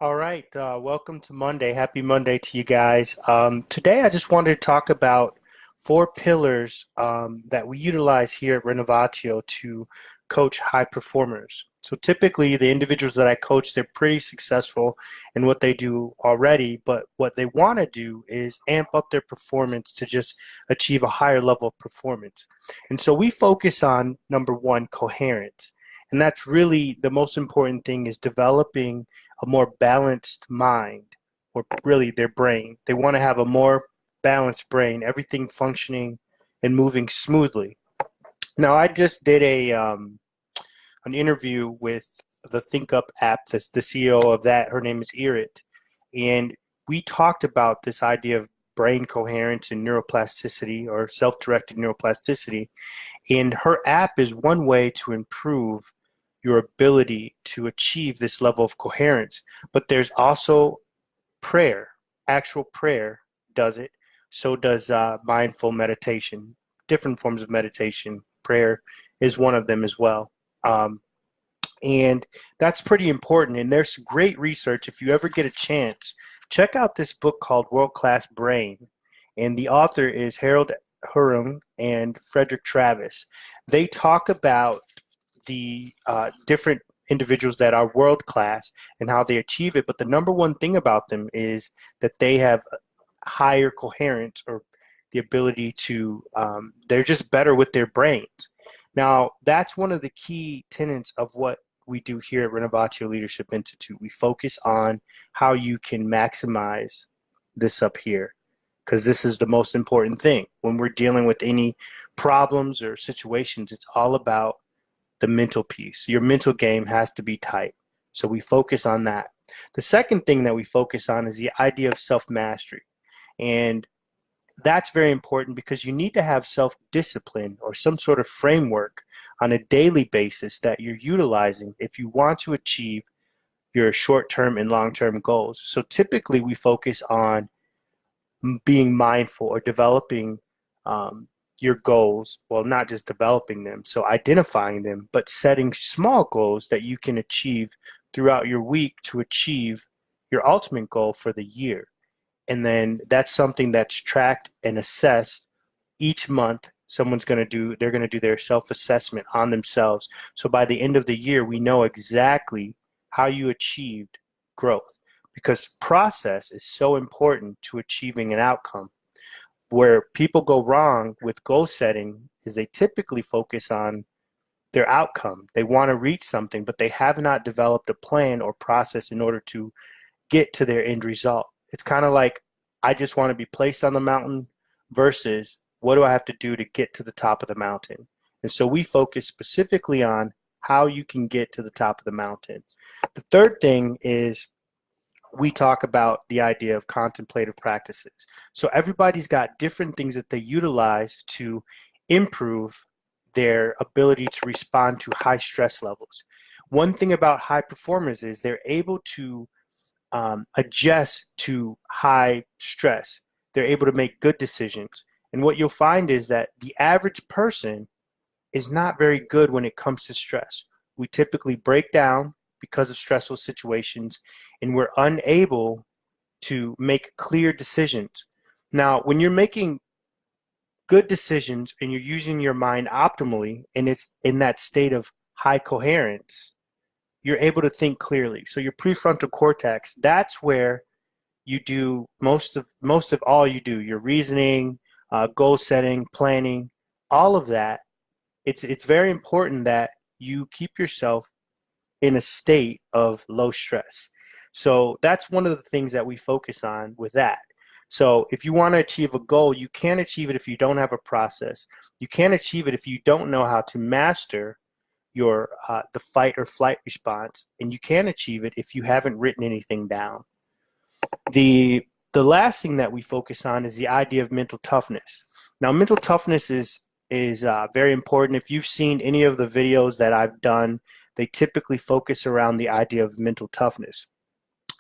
All right, welcome to Monday. Happy Monday to you guys. Today, I just wanted to talk about four pillars that we utilize here at Renovatio to coach high performers. So typically, the individuals that I coach, they're pretty successful in what they do already, but what they want to do is amp up their performance to just achieve a higher level of performance. And so we focus on number one, coherence. And that's really the most important thing is developing a more balanced mind, or really their brain. They want to have a more balanced brain, everything functioning and moving smoothly. Now, I just did an interview with the Think Up app. That's the CEO of that. Her name is Irit, and we talked about this idea of brain coherence and neuroplasticity, or self-directed neuroplasticity. And her app is one way to improve your ability to achieve this level of coherence. But there's also prayer. Actual prayer does it. So does mindful meditation. Different forms of meditation. Prayer is one of them as well. And that's pretty important. And there's great research. If you ever get a chance, check out this book called World Class Brain. And the author is Harold Urban and Frederick Travis. They talk about the different individuals that are world class and how they achieve it. But the number one thing about them is that they have higher coherence, or the ability to, they're just better with their brains. Now, that's one of the key tenets of what we do here at Renovatio Leadership Institute. We focus on how you can maximize this up here, because this is the most important thing. When we're dealing with any problems or situations, it's all about the mental piece. Your mental game has to be tight. So we focus on that. The second thing that we focus on is the idea of self-mastery. And that's very important because you need to have self-discipline or some sort of framework on a daily basis that you're utilizing if you want to achieve your short-term and long-term goals. So typically we focus on being mindful or developing your goals. Well, not just developing them, so identifying them, but setting small goals that you can achieve throughout your week to achieve your ultimate goal for the year. And then that's something that's tracked and assessed each month. They're going to do their self-assessment on themselves. So by the end of the year, we know exactly how you achieved growth, because process is so important to achieving an outcome. Where people go wrong with goal setting is they typically focus on their outcome. They want to reach something, but they have not developed a plan or process in order to get to their end result. It's kind of like, I just want to be placed on the mountain versus what do I have to do to get to the top of the mountain? And so we focus specifically on how you can get to the top of the mountain. The third thing is we talk about the idea of contemplative practices. So everybody's got different things that they utilize to improve their ability to respond to high stress levels. One thing about high performers is they're able to adjust to high stress. They're able to make good decisions. And what you'll find is that the average person is not very good when it comes to stress. We typically break down because of stressful situations, and we're unable to make clear decisions. Now, when you're making good decisions and you're using your mind optimally, and it's in that state of high coherence, you're able to think clearly. So your prefrontal cortex, that's where you do most of all you do, your reasoning, goal setting, planning, all of that. It's very important that you keep yourself in a state of low stress. So that's one of the things that we focus on with that. So if you want to achieve a goal, you can't achieve it if you don't have a process. You can't achieve it if you don't know how to master your the fight or flight response, and you can't achieve it if you haven't written anything down. The last thing that we focus on is the idea of mental toughness. Now, mental toughness is very important. If you've seen any of the videos that I've done, they typically focus around the idea of mental toughness.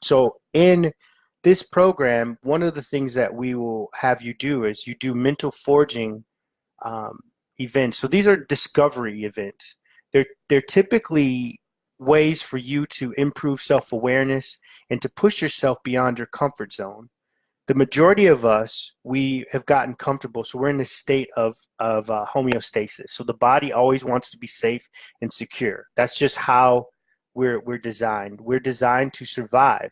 So in this program, one of the things that we will have you do is you do mental forging events. So these are discovery events. They're typically ways for you to improve self-awareness and to push yourself beyond your comfort zone. The majority of us, we have gotten comfortable, so we're in this state of homeostasis. So the body always wants to be safe and secure. That's just how we're designed. We're designed to survive.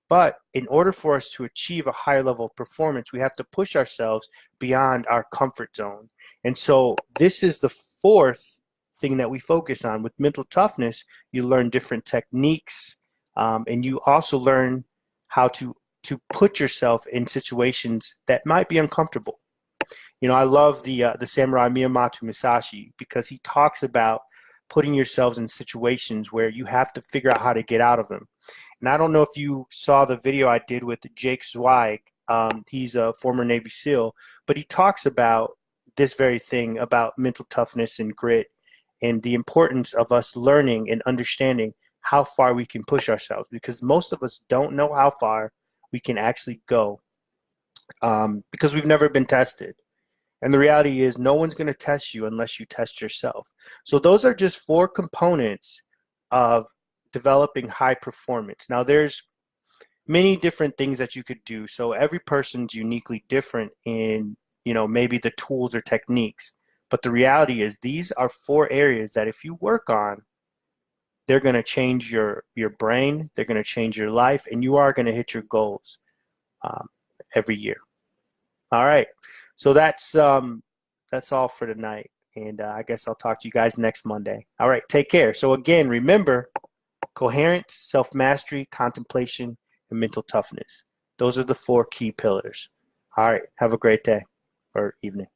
But in order for us to achieve a higher level of performance, we have to push ourselves beyond our comfort zone. And so this is the fourth thing that we focus on. With mental toughness, you learn different techniques, and you also learn how to put yourself in situations that might be uncomfortable. You know, I love the samurai Miyamoto Musashi because he talks about putting yourselves in situations where you have to figure out how to get out of them. And I don't know if you saw the video I did with Jake Zweig. He's a former Navy SEAL, but he talks about this very thing about mental toughness and grit and the importance of us learning and understanding how far we can push ourselves, because most of us don't know how far we can actually go, because we've never been tested. And the reality is no one's going to test you unless you test yourself. So those are just four components of developing high performance. Now there's many different things that you could do. So every person's uniquely different in, you know, maybe the tools or techniques. But the reality is these are four areas that if you work on, they're going to change your brain, they're going to change your life, and you are going to hit your goals every year. All right, so that's all for tonight, and I guess I'll talk to you guys next Monday. All right, take care. So again, remember, coherence, self-mastery, contemplation, and mental toughness. Those are the four key pillars. All right, have a great day or evening.